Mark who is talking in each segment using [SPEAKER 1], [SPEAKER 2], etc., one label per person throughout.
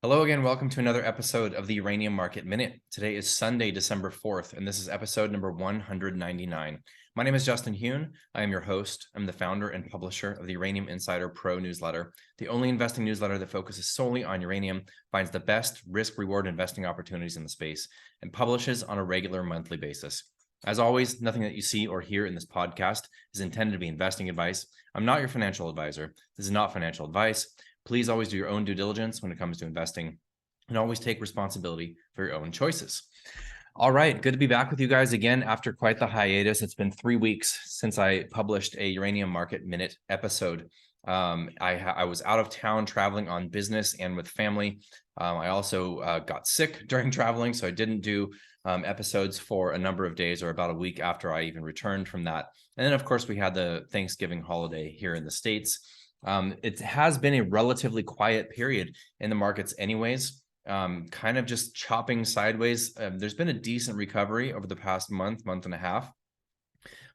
[SPEAKER 1] Hello again. Welcome to another episode of the Uranium Market Minute. Today is Sunday, December 4th, and this is episode number 199. My name is Justin Huhn. I am your host. I'm the founder and publisher of the Uranium Insider Pro Newsletter, the only investing newsletter that focuses solely on uranium, finds the best risk-reward investing opportunities in the space, and publishes on a regular monthly basis. As always, nothing that you see or hear in this podcast is intended to be investing advice. I'm not your financial advisor. This is not financial advice. Please always do your own due diligence when it comes to investing and always take responsibility for your own choices. All right, good to be back with you guys again after quite the hiatus. It's been 3 weeks since I published a Uranium Market Minute episode. I was out of town traveling on business and with family. I also got sick during traveling, so I didn't do episodes for a number of days or about a week after I even returned from that. And then, of course, we had the Thanksgiving holiday here in the States. It has been a relatively quiet period in the markets anyways, kind of just chopping sideways. There's been a decent recovery over the past month and a half,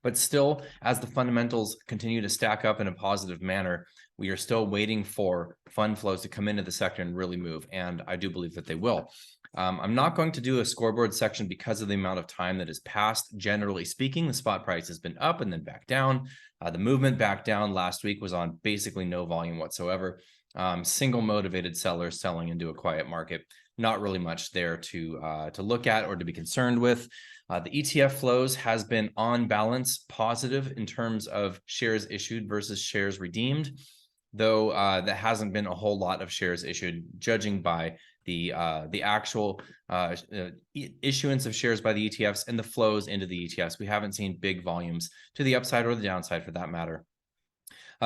[SPEAKER 1] but still, as the fundamentals continue to stack up in a positive manner, we are still waiting for fund flows to come into the sector and really move, and I do believe that they will. I'm not going to do a scoreboard section because of the amount of time that has passed. Generally speaking, the spot price has been up and then back down. The movement back down last week was on basically no volume whatsoever. Single motivated sellers selling into a quiet market. Not really much there to look at or to be concerned with. The ETF flows has been on balance positive in terms of shares issued versus shares redeemed, though that hasn't been a whole lot of shares issued, judging by the actual issuance of shares by the ETFs and the flows into the ETFs. We haven't seen big volumes to the upside or the downside for that matter.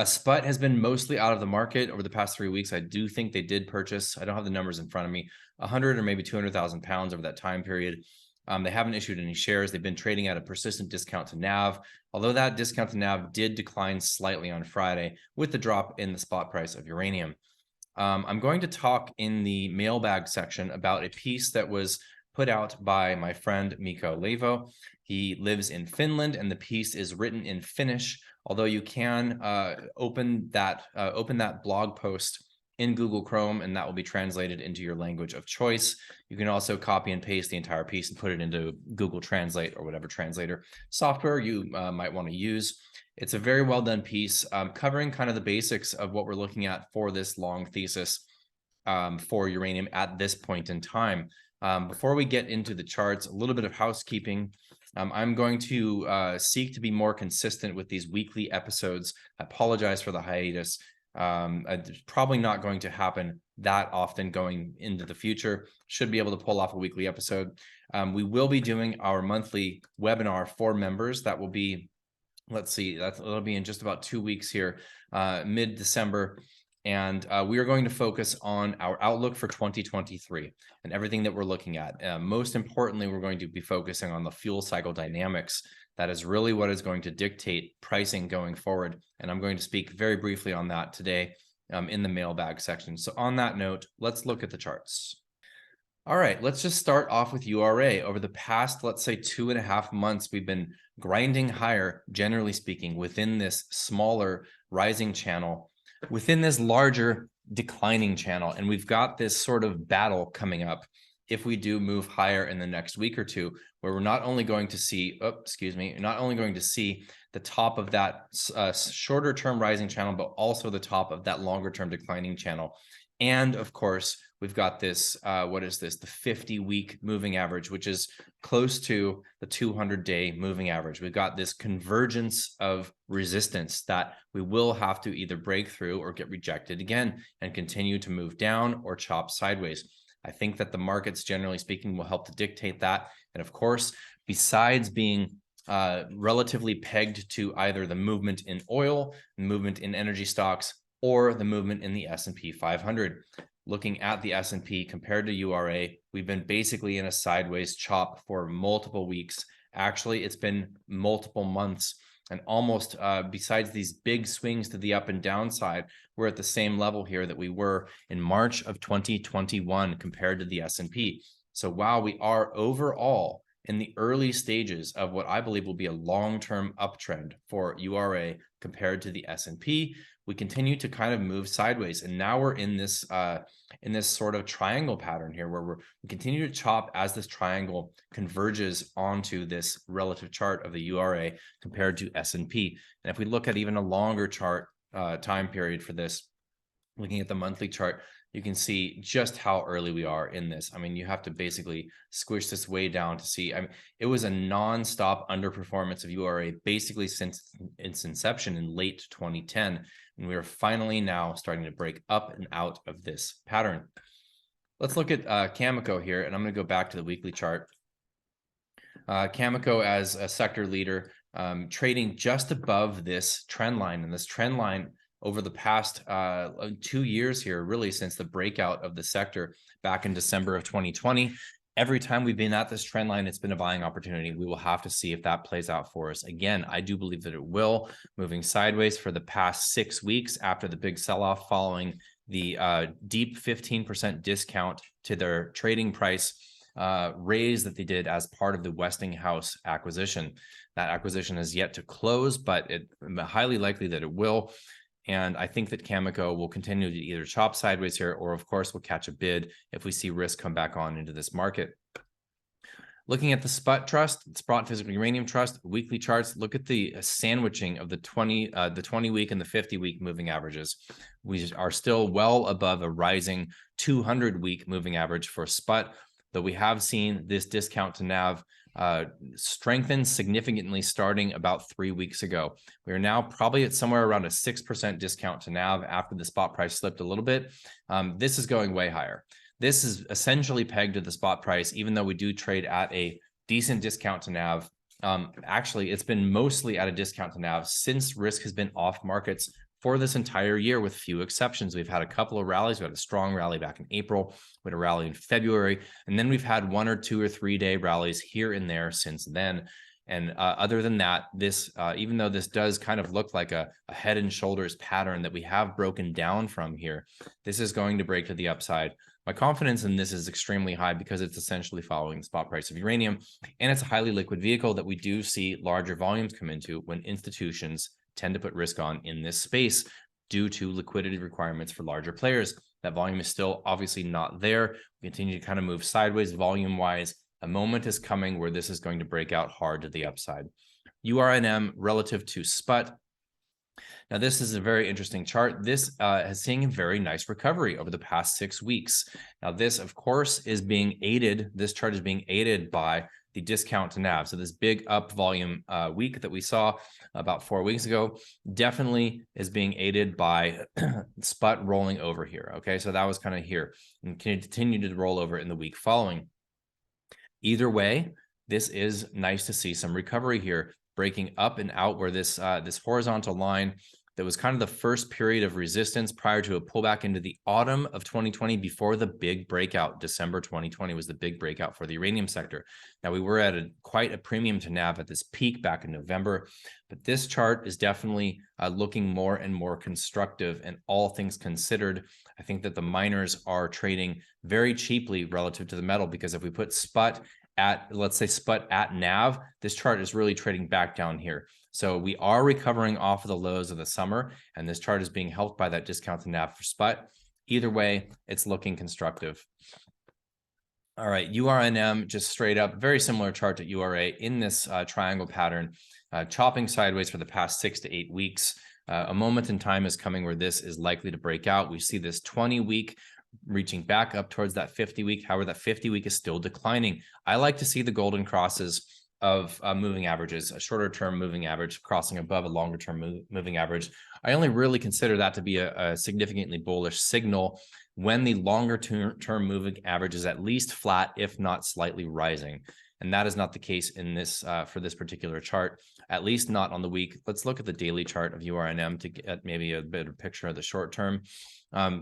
[SPEAKER 1] Sprott has been mostly out of the market over the past 3 weeks. I do think they did purchase, I don't have the numbers in front of me, 100 or maybe 200,000 pounds over that time period. They haven't issued any shares. They've been trading at a persistent discount to NAV, although that discount to NAV did decline slightly on Friday with the drop in the spot price of uranium. I'm going to talk in the mailbag section about a piece that was put out by my friend Mikko Leivo. He lives in Finland, and the piece is written in Finnish, although you can open that blog post in Google Chrome, and that will be translated into your language of choice. You can also copy and paste the entire piece and put it into Google Translate or whatever translator software you might want to use. It's a very well done piece covering kind of the basics of what we're looking at for this long thesis for uranium at this point in time. Before we get into the charts, a little bit of housekeeping. I'm going to seek to be more consistent with these weekly episodes. I apologize for the hiatus. It's probably not going to happen that often going into the future. Should be able to pull off a weekly episode. We will be doing our monthly webinar for members. That will be, let's see, that'll be in just about 2 weeks here, mid-December. And we are going to focus on our outlook for 2023 and everything that we're looking at. Most importantly, we're going to be focusing on the fuel cycle dynamics. That is really what is going to dictate pricing going forward. And I'm going to speak very briefly on that today in the mailbag section. So on that note, let's look at the charts. All right, let's just start off with URA. Over the past, let's say 2.5 months, we've been grinding higher, generally speaking, within this smaller rising channel, within this larger declining channel. And we've got this sort of battle coming up if we do move higher in the next week or two, where we're not only going to see, not only going to see the top of that shorter term rising channel, but also the top of that longer term declining channel. And of course, we've got this, what is this? The 50-week moving average, which is close to the 200-day moving average. We've got this convergence of resistance that we will have to either break through or get rejected again and continue to move down or chop sideways. I think that the markets, generally speaking, will help to dictate that. And of course, besides being relatively pegged to either the movement in oil, movement in energy stocks, or the movement in the S&P 500. Looking at the S&P compared to URA, we've been basically in a sideways chop for multiple weeks. Actually, it's been multiple months, and almost besides these big swings to the up and down side, we're at the same level here that we were in March of 2021 compared to the S&P. So while we are overall in the early stages of what I believe will be a long-term uptrend for URA compared to the S&P, we continue to kind of move sideways. And now we're in this sort of triangle pattern here where we continue to chop as this triangle converges onto this relative chart of the URA compared to S&P. And if we look at even a longer chart time period for this, looking at the monthly chart, you can see just how early we are in this. I mean, you have to basically squish this way down to see. I mean, it was a non-stop underperformance of URA basically since its inception in late 2010. And we are finally now starting to break up and out of this pattern. Let's look at Cameco here, and I'm going to go back to the weekly chart. Cameco as a sector leader, trading just above this trend line, and this trend line over the past 2 years here, really since the breakout of the sector back in December of 2020. Every time we've been at this trend line, it's been a buying opportunity. We will have to see if that plays out for us. Again, I do believe that it will, moving sideways for the past 6 weeks after the big sell-off following the deep 15% discount to their trading price raise that they did as part of the Westinghouse acquisition. That acquisition is yet to close, but it's highly likely that it will. And I think that Cameco will continue to either chop sideways here, or of course will catch a bid if we see risk come back on into this market. Looking at the Sprott Trust, Sprott Physical Uranium Trust, weekly charts, look at the sandwiching of the 20-week and the 50-week moving averages. We are still well above a rising 200-week moving average for Sprott, though we have seen this discount to NAV strengthen significantly starting about 3 weeks ago. We are now probably at somewhere around a 6% discount to NAV after the spot price slipped a little bit. This is going way higher. This is essentially pegged to the spot price, even though we do trade at a decent discount to NAV. Actually, it's been mostly at a discount to NAV since risk has been off markets for this entire year, with few exceptions. We've had a couple of rallies. We had a strong rally back in April. We had a rally in February, and then we've had 1 or 2 or 3 day rallies here and there since then. And other than that, this, even though this does kind of look like a head and shoulders pattern that we have broken down from here, this is going to break to the upside. My confidence in this is extremely high because it's essentially following the spot price of uranium, and it's a highly liquid vehicle that we do see larger volumes come into when institutions tend to put risk on in this space due to liquidity requirements for larger players. That volume is still obviously not there. We continue to kind of move sideways volume-wise. A moment is coming where this is going to break out hard to the upside. URNM relative to Sprott. Now, this is a very interesting chart. This has seen a very nice recovery over the past 6 weeks. Now, this, of course, is being aided. This chart is being aided by the discount to NAV. So this big up volume week that we saw about 4 weeks ago definitely is being aided by Sprott rolling over here. Okay, so that was kind of here and can continue to roll over in the week following. Either way, this is nice to see some recovery here, breaking up and out where this this horizontal line that was kind of the first period of resistance prior to a pullback into the autumn of 2020 before the big breakout. December 2020 was the big breakout for the uranium sector. Now, we were at quite a premium to NAV at this peak back in November, but this chart is definitely looking more and more constructive. And all things considered, I think that the miners are trading very cheaply relative to the metal, because if we put Sprott at, let's say, Sprott at NAV, this chart is really trading back down here. So we are recovering off of the lows of the summer, and this chart is being helped by that discount to NAV for Sprott. Either way, it's looking constructive. All right, URNM, just straight up, very similar chart to URA in this triangle pattern, chopping sideways for the past 6 to 8 weeks. A moment in time is coming where this is likely to break out. We see this 20-week reaching back up towards that 50-week. However, that 50-week is still declining. I like to see the golden crosses of moving averages, a shorter term moving average crossing above a longer term moving average. I only really consider that to be a significantly bullish signal when the longer term moving average is at least flat, if not slightly rising. And that is not the case in this for this particular chart, at least not on the week. Let's look at the daily chart of URNM to get maybe a better picture of the short term.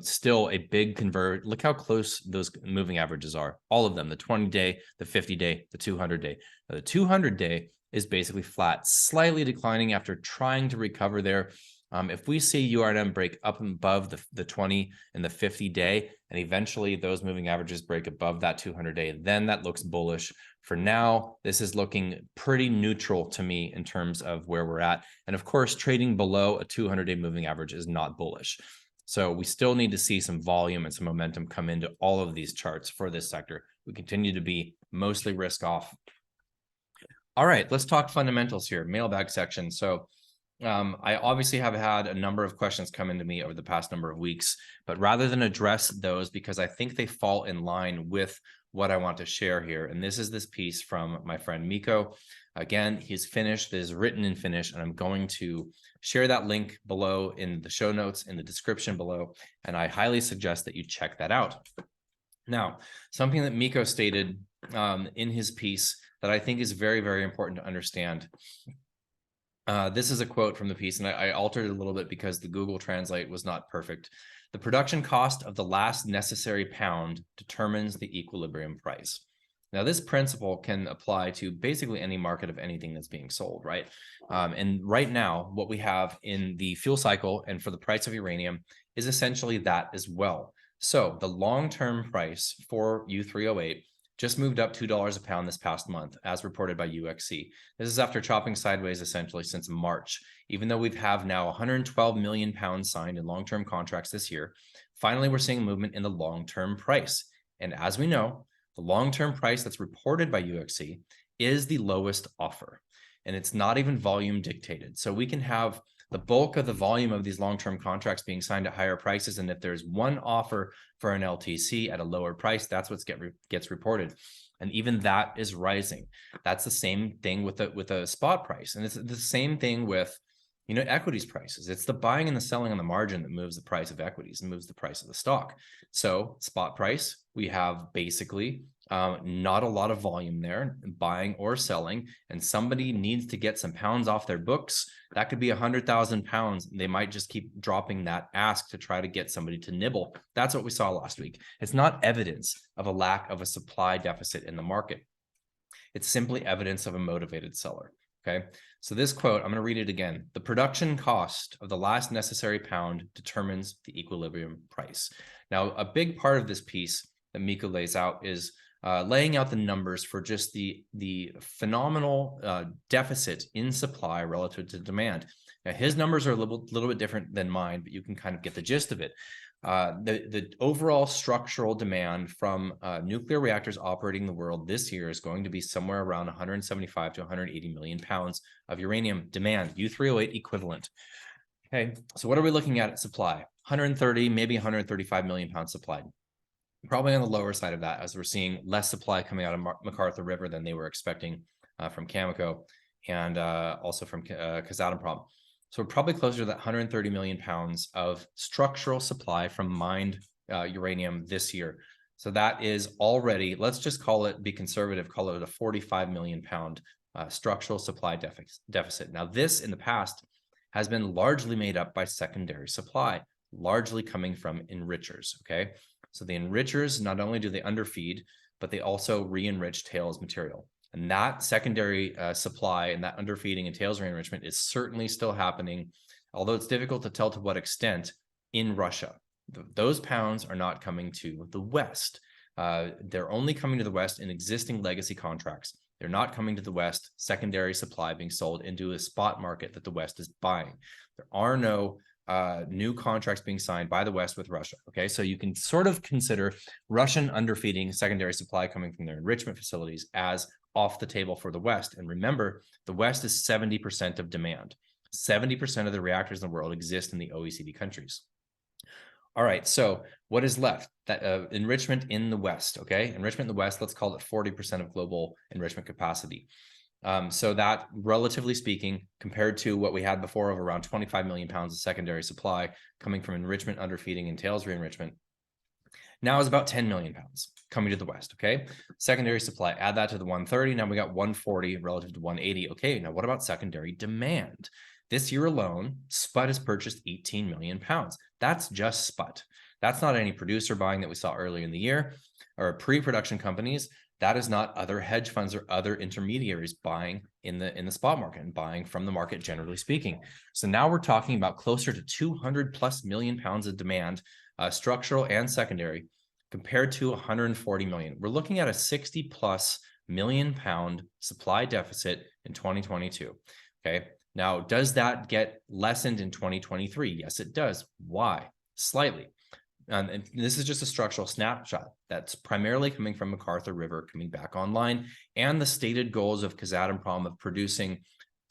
[SPEAKER 1] Still a big convert. Look how close those moving averages are. All of them, the 20-day, the 50-day, the 200-day. The 200-day is basically flat, slightly declining after trying to recover there. If we see URNM break up above the 20 and the 50-day and eventually those moving averages break above that 200-day, then that looks bullish. For now, this is looking pretty neutral to me in terms of where we're at. And of course, trading below a 200-day moving average is not bullish. So we still need to see some volume and some momentum come into all of these charts for this sector. We continue to be mostly risk off. All right, let's talk fundamentals here, mailbag section. So I obviously have had a number of questions come into me over the past number of weeks, but rather than address those, because I think they fall in line with what I want to share here. And this is this piece from my friend Miko. Again, he's finished, it is written in Finnish, and I'm going to share that link below in the show notes, in the description below, and I highly suggest that you check that out. Now, something that Miko stated in his piece that I think is very, very important to understand. This is a quote from the piece, and I altered it a little bit because the Google Translate was not perfect. The production cost of the last necessary pound determines the equilibrium price. Now, this principle can apply to basically any market of anything that's being sold, right? And right now, what we have in the fuel cycle and for the price of uranium is essentially that as well. So the long-term price for U3O8 just moved up $2 a pound this past month, as reported by UXC. This is after chopping sideways essentially since March. Even though we have now 112 million pounds signed in long-term contracts this year, finally we're seeing movement in the long-term price. And as we know, the long-term price that's reported by UXC is the lowest offer, and it's not even volume dictated. So we can have the bulk of the volume of these long-term contracts being signed at higher prices, and if there's one offer for an LTC at a lower price, that's what gets reported, and even that is rising. That's the same thing with a spot price, and it's the same thing with equities prices. It's the buying and the selling on the margin that moves the price of equities and moves the price of the stock. So spot price, we have basically not a lot of volume there, buying or selling, and somebody needs to get some pounds off their books. That could be 100,000 pounds. They might just keep dropping that ask to try to get somebody to nibble. That's what we saw last week. It's not evidence of a lack of a supply deficit in the market. It's simply evidence of a motivated seller. Okay, so this quote, I'm going to read it again. The production cost of the last necessary pound determines the equilibrium price. Now, a big part of this piece that Miko lays out is laying out the numbers for just the phenomenal deficit in supply relative to demand. Now, his numbers are a little bit different than mine, but you can kind of get the gist of it. The overall structural demand from nuclear reactors operating in the world this year is going to be somewhere around 175 to 180 million pounds of uranium demand, U3O8 equivalent. Okay, so what are we looking at supply? 130, maybe 135 million pounds supplied. Probably on the lower side of that, as we're seeing less supply coming out of MacArthur River than they were expecting from Cameco and also from Kazatomprom. So we're probably closer to that 130 million pounds of structural supply from mined uranium this year. So that is already, let's just be conservative, call it a 45 million pound structural supply deficit. Now, this in the past has been largely made up by secondary supply, largely coming from enrichers, okay? So the enrichers, not only do they underfeed, but they also re-enrich tails material. And that secondary supply and that underfeeding and tails re-enrichment is certainly still happening, although it's difficult to tell to what extent in Russia. Those pounds are not coming to the West. They're only coming to the West in existing legacy contracts. They're not coming to the West, secondary supply being sold into a spot market that the West is buying. There are no new contracts being signed by the West with Russia. Okay, so you can sort of consider Russian underfeeding secondary supply coming from their enrichment facilities as off the table for the West. And remember, the West is 70% of demand. 70% of the reactors in the world exist in the OECD countries. All right, so what is left? That enrichment in the West, okay? Enrichment in the West, let's call it 40% of global enrichment capacity. So that, relatively speaking, compared to what we had before of around 25 million pounds of secondary supply coming from enrichment, underfeeding, and tails re-enrichment, now is about 10 million pounds coming to the West, okay? Secondary supply, add that to the 130, now we got 140 relative to 180. Okay, now what about secondary demand? This year alone, Sprott has purchased 18 million pounds. That's just Sprott. That's not any producer buying that we saw earlier in the year or pre-production companies. That is not other hedge funds or other intermediaries buying in the spot market and buying from the market, generally speaking. So now we're talking about closer to 200 plus million pounds of demand, structural and secondary, compared to 140 million. We're looking at a 60 plus million pound supply deficit in 2022. Okay. Now, does that get lessened in 2023? Yes, it does. Why? Slightly. And this is just a structural snapshot that's primarily coming from McArthur River coming back online and the stated goals of Kazatomprom of producing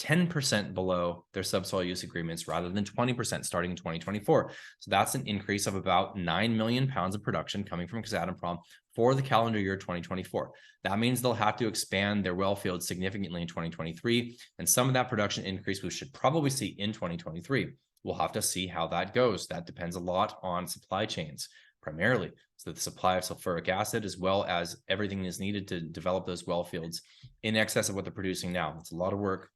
[SPEAKER 1] 10% below their subsoil use agreements rather than 20% starting in 2024. So that's an increase of about 9 million pounds of production coming from Kazatomprom for the calendar year 2024. That means they'll have to expand their well fields significantly in 2023. And some of that production increase we should probably see in 2023. We'll have to see how that goes. That depends a lot on supply chains, primarily. So the supply of sulfuric acid, as well as everything is needed to develop those well fields in excess of what they're producing now. It's a lot of work,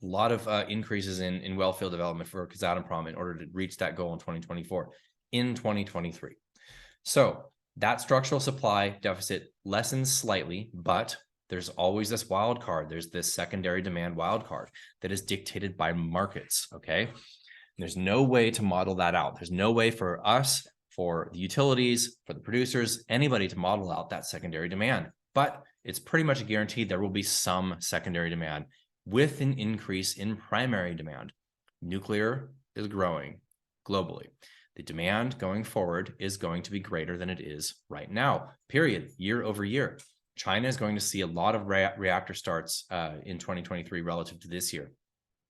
[SPEAKER 1] a lot of increases in well field development for Kazatomprom in order to reach that goal in 2024, in 2023. So that structural supply deficit lessens slightly, but there's always this wild card. There's this secondary demand wild card that is dictated by markets, okay? And there's no way to model that out. There's no way for us, for the utilities, for the producers, anybody to model out that secondary demand. But it's pretty much a guarantee there will be some secondary demand with an increase in primary demand. Nuclear is growing globally. The demand going forward is going to be greater than it is right now, period, year over year. China is going to see a lot of reactor starts in 2023 relative to this year.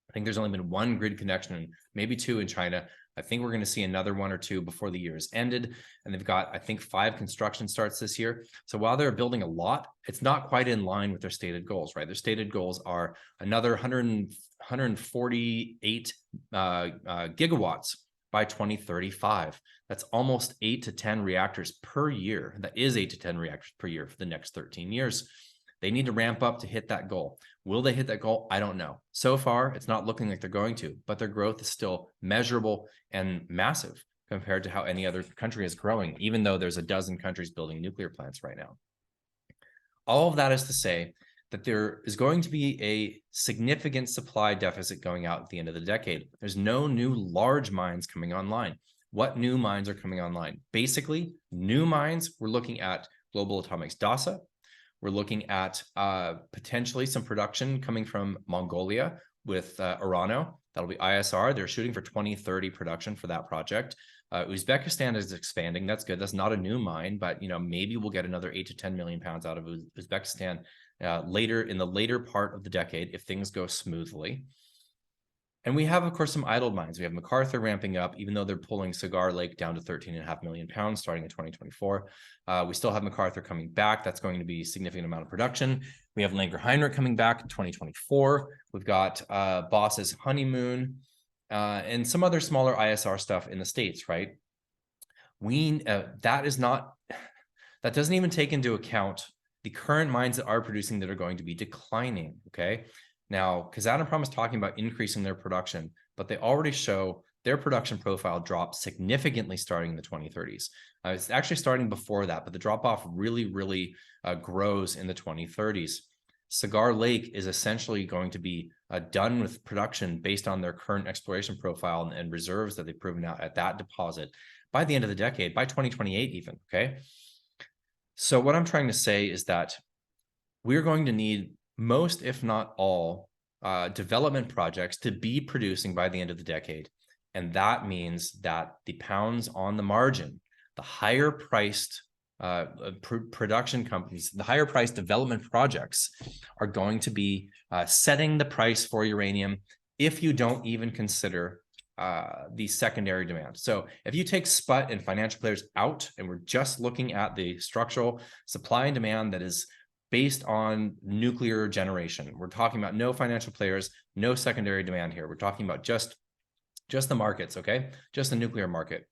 [SPEAKER 1] I think there's only been one grid connection and maybe two in China. I think we're going to see another one or two before the year is ended. And they've got, I think, 5 construction starts this year. So while they're building a lot, it's not quite in line with their stated goals, right? Their stated goals are another 148 gigawatts by 2035. That's almost 8 to 10 reactors per year. That is 8 to 10 reactors per year for the next 13 years. They need to ramp up to hit that goal. Will they hit that goal? I don't know. So far, it's not looking like they're going to, but their growth is still measurable and massive compared to how any other country is growing, even though there's a dozen countries building nuclear plants right now. All of that is to say that there is going to be a significant supply deficit going out at the end of the decade. There's no new large mines coming online. What new mines are coming online? Basically, new mines, we're looking at Global Atomics DASA. We're looking at potentially some production coming from Mongolia with Urano. That'll be ISR. They're shooting for 2030 production for that project. Uzbekistan is expanding. That's good. That's not a new mine, but maybe we'll get another 8 to 10 million pounds out of Uzbekistan later in the later part of the decade if things go smoothly. And we have, of course, some idle mines. We have McArthur ramping up, even though they're pulling Cigar Lake down to 13.5 million pounds starting in 2024. We still have McArthur coming back. That's going to be a significant amount of production. We have Langer Heinrich coming back in 2024. We've got Boss's Honeymoon and some other smaller ISR stuff in the States, right? That doesn't even take into account the current mines that are producing that are going to be declining, okay? Now, Kazatomprom is talking about increasing their production, but they already show their production profile drop significantly starting in the 2030s. It's actually starting before that, but the drop-off really grows in the 2030s. Cigar Lake is essentially going to be done with production based on their current exploration profile and reserves that they've proven out at that deposit by the end of the decade, by 2028 even, okay? So what I'm trying to say is that we're going to need most, if not all, development projects to be producing by the end of the decade. And that means that the pounds on the margin, the higher priced production companies, the higher priced development projects are going to be setting the price for uranium if you don't even consider the secondary demand. So if you take Sprott and financial players out and we're just looking at the structural supply and demand that is based on nuclear generation. We're talking about no financial players, no secondary demand here. We're talking about just the markets, okay? Just the nuclear market.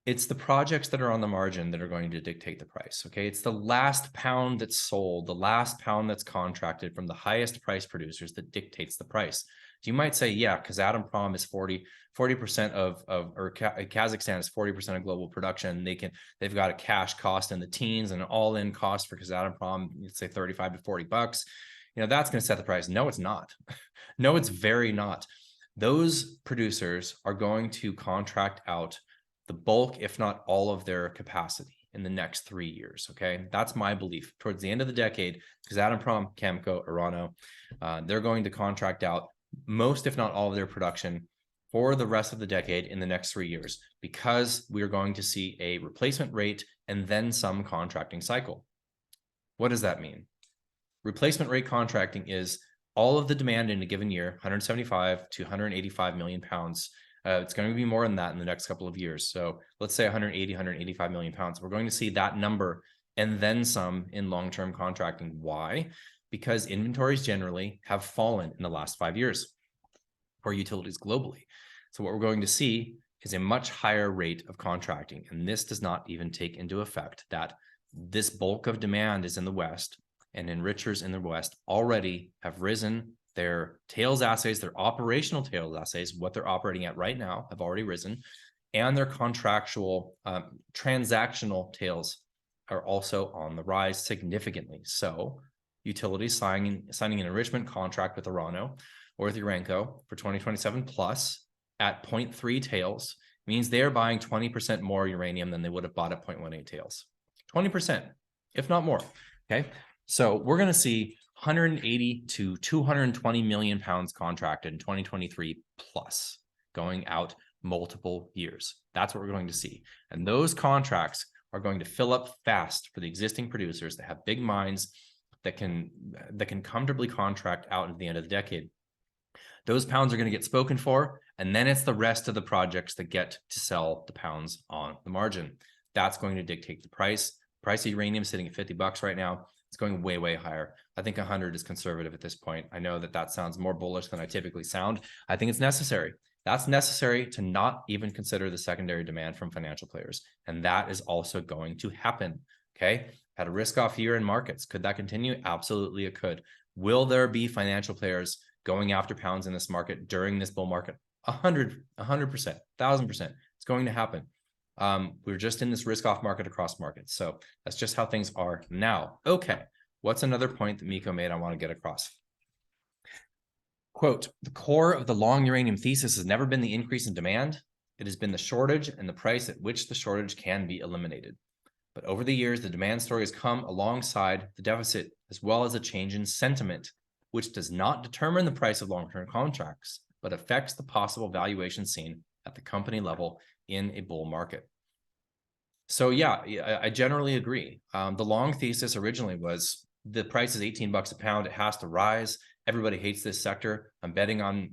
[SPEAKER 1] It's the projects that are on the margin that are going to dictate the price, okay? It's the last pound that's sold, the last pound that's contracted from the highest price producers that dictates the price. You might say, yeah, Kazatomprom is 40% or Kazakhstan is 40% of global production. They've got a cash cost in the teens and an all-in cost for Kazatomprom, let's say 35 to 40 bucks. That's going to set the price. No, it's not. No, it's very not. Those producers are going to contract out the bulk, if not all of their capacity in the next 3 years. Okay, that's my belief. Towards the end of the decade, Kazatomprom, Cameco, Orano, they're going to contract out most, if not all, of their production for the rest of the decade in the next 3 years, because we are going to see a replacement rate and then some contracting cycle. What does that mean? Replacement rate contracting is all of the demand in a given year, 175 to 185 million pounds. It's going to be more than that in the next couple of years. So let's say 180, 185 million pounds. We're going to see that number and then some in long-term contracting. Why? Because inventories generally have fallen in the last 5 years for utilities globally. So what we're going to see is a much higher rate of contracting. And this does not even take into effect that this bulk of demand is in the West, and enrichers in the West already have risen. Their tails assays, their operational tails assays, what they're operating at right now, have already risen, and their contractual transactional tails are also on the rise significantly. So utilities signing an enrichment contract with Orano or with Urenco for 2027 plus at 0.3 tails means they're buying 20% more uranium than they would have bought at 0.18 tails. 20%, if not more. Okay, so we're going to see 180 to 220 million pounds contracted in 2023 plus, going out multiple years. That's what we're going to see. And those contracts are going to fill up fast for the existing producers that have big mines that can comfortably contract out at the end of the decade. Those pounds are going to get spoken for, and then it's the rest of the projects that get to sell the pounds on the margin. That's going to dictate the price. Price of uranium sitting at $50 right now. It's going way, way higher. I think 100 is conservative at this point. I know that that sounds more bullish than I typically sound. I think it's necessary. That's necessary to not even consider the secondary demand from financial players. And that is also going to happen. Okay. Had a risk off year in markets. Could that continue? Absolutely, it could. Will there be financial players going after pounds in this market during this bull market? 100%, 1,000%. It's going to happen. We're just in this risk-off market across markets. So that's just how things are now. Okay, what's another point that Miko made I want to get across? Quote, the core of the long uranium thesis has never been the increase in demand. It has been the shortage and the price at which the shortage can be eliminated. But over the years, the demand story has come alongside the deficit, as well as a change in sentiment, which does not determine the price of long-term contracts, but affects the possible valuation seen at the company level in a bull market. So yeah, I generally agree. The long thesis originally was the price is $18 a pound. It has to rise. Everybody hates this sector. I'm betting on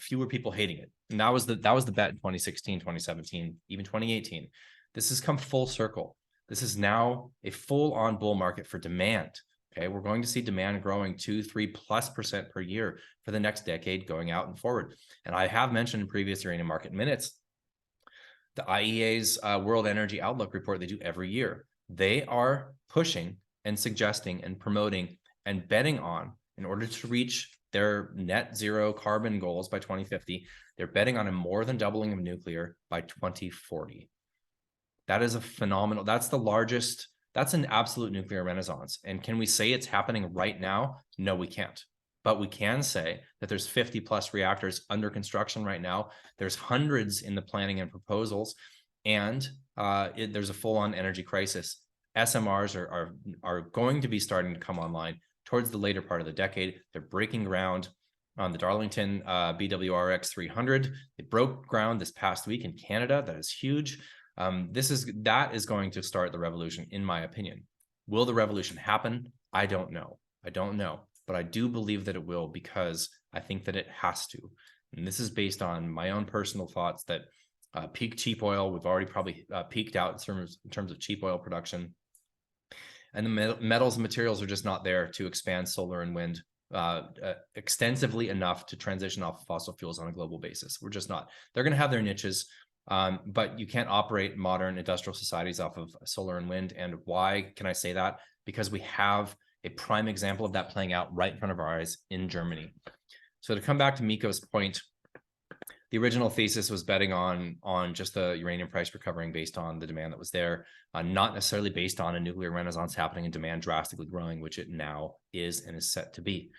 [SPEAKER 1] fewer people hating it. And that was the bet in 2016, 2017, even 2018. This has come full circle. This is now a full-on bull market for demand. Okay, we're going to see demand growing 2-3+% per year for the next decade going out and forward. And I have mentioned in previous uranium market minutes, the IEA's World Energy Outlook report they do every year. They are pushing and suggesting and promoting and betting on, in order to reach their net zero carbon goals by 2050, they're betting on a more than doubling of nuclear by 2040. That is a phenomenal, that's the largest, that's an absolute nuclear renaissance. And can we say it's happening right now? No, we can't. But we can say that there's 50 plus reactors under construction right now. There's hundreds in the planning and proposals, and there's a full-on energy crisis. SMRs are going to be starting to come online towards the later part of the decade. They're breaking ground on the Darlington BWRX 300. It broke ground this past week in Canada. That is huge. That is going to start the revolution, in my opinion. Will the revolution happen? I don't know. But I do believe that it will, because I think that it has to. And this is based on my own personal thoughts that peak cheap oil, we've already probably peaked out in terms of cheap oil production. And the metals and materials are just not there to expand solar and wind extensively enough to transition off of fossil fuels on a global basis. We're just not. They're going to have their niches, but you can't operate modern industrial societies off of solar and wind. And why can I say that? Because we have a prime example of that playing out right in front of our eyes in Germany. So to come back to Miko's point, the original thesis was betting on just the uranium price recovering based on the demand that was there, not necessarily based on a nuclear renaissance happening and demand drastically growing, which it now is and is set to be.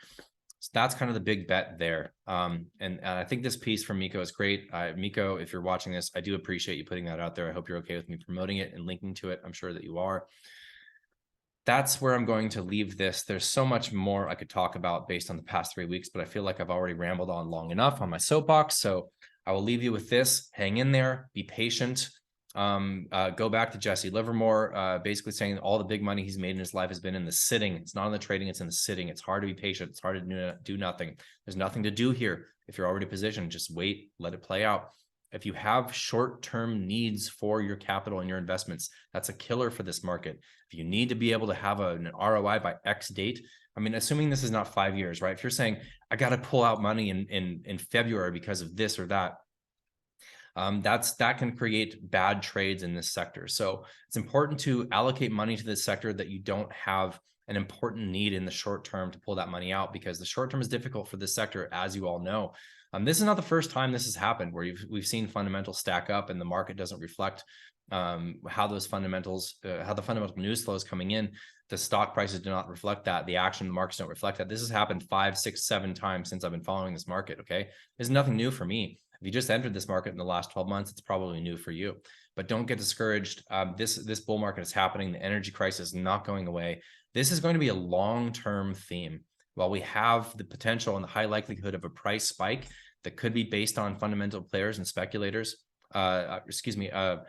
[SPEAKER 1] So that's kind of the big bet there. And I think this piece from Miko is great. Miko, if you're watching this, I do appreciate you putting that out there. I hope you're okay with me promoting it and linking to it. I'm sure that you are. That's where I'm going to leave this. There's so much more I could talk about based on the past 3 weeks, but I feel like I've already rambled on long enough on my soapbox. So I will leave you with this. Hang in there, be patient. Go back to Jesse Livermore, basically saying all the big money he's made in his life has been in the sitting. It's not in the trading, it's in the sitting. It's hard to be patient. It's hard to do nothing. There's nothing to do here. If you're already positioned, just wait, let it play out. If you have short-term needs for your capital and your investments, that's a killer for this market. If you need to be able to have an ROI by X date, I mean, assuming this is not 5 years, right? If you're saying, I got to pull out money in February because of this or that, that can create bad trades in this sector. So it's important to allocate money to this sector that you don't have an important need in the short term to pull that money out, because the short term is difficult for this sector, as you all know. This is not the first time this has happened where we've seen fundamentals stack up and the market doesn't reflect how the fundamental news flow is coming in. The stock prices do not reflect that. The action markets don't reflect that. This has happened 5, 6, 7 times since I've been following this market. Okay, there's nothing new for me. If you just entered this market in the last 12 months, it's probably new for you. But don't get discouraged. This bull market is happening. The energy crisis is not going away. This is going to be a long-term theme. While we have the potential and the high likelihood of a price spike that could be based on fundamental players and speculators, financial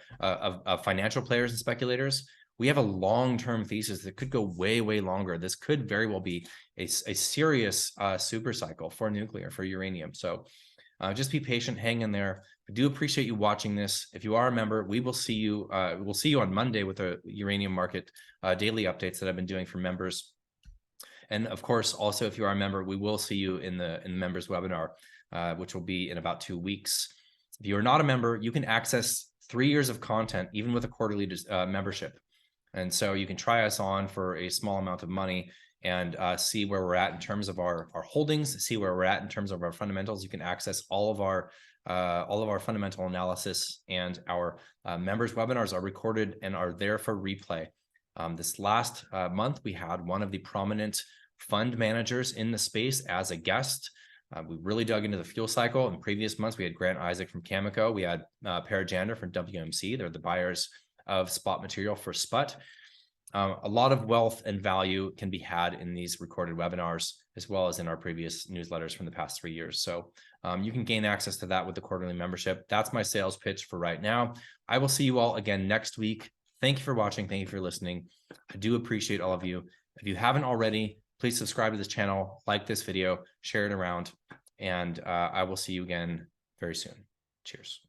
[SPEAKER 1] players and speculators, we have a long-term thesis that could go way, way longer. This could very well be a serious super cycle for nuclear, for uranium. So just be patient, hang in there. I do appreciate you watching this. If you are a member, we will see you. We'll see you on Monday with the uranium market daily updates that I've been doing for members. And of course, also, if you are a member, we will see you in the members webinar, which will be in about 2 weeks. If you are not a member, you can access 3 years of content, even with a quarterly membership. And so you can try us on for a small amount of money and see where we're at in terms of our holdings, see where we're at in terms of our fundamentals. You can access all of our fundamental analysis, and our members webinars are recorded and are there for replay. This last month, we had one of the prominent fund managers in the space as a guest. We really dug into the fuel cycle. In previous months, we had Grant Isaac from Cameco. We had Parajander from WMC. They're the buyers of spot material for Sprott. A lot of wealth and value can be had in these recorded webinars, as well as in our previous newsletters from the past 3 years. So you can gain access to that with the quarterly membership. That's my sales pitch for right now. I will see you all again next week. Thank you for watching. Thank you for listening. I do appreciate all of you. If you haven't already, please subscribe to this channel, like this video, share it around, and I will see you again very soon. Cheers.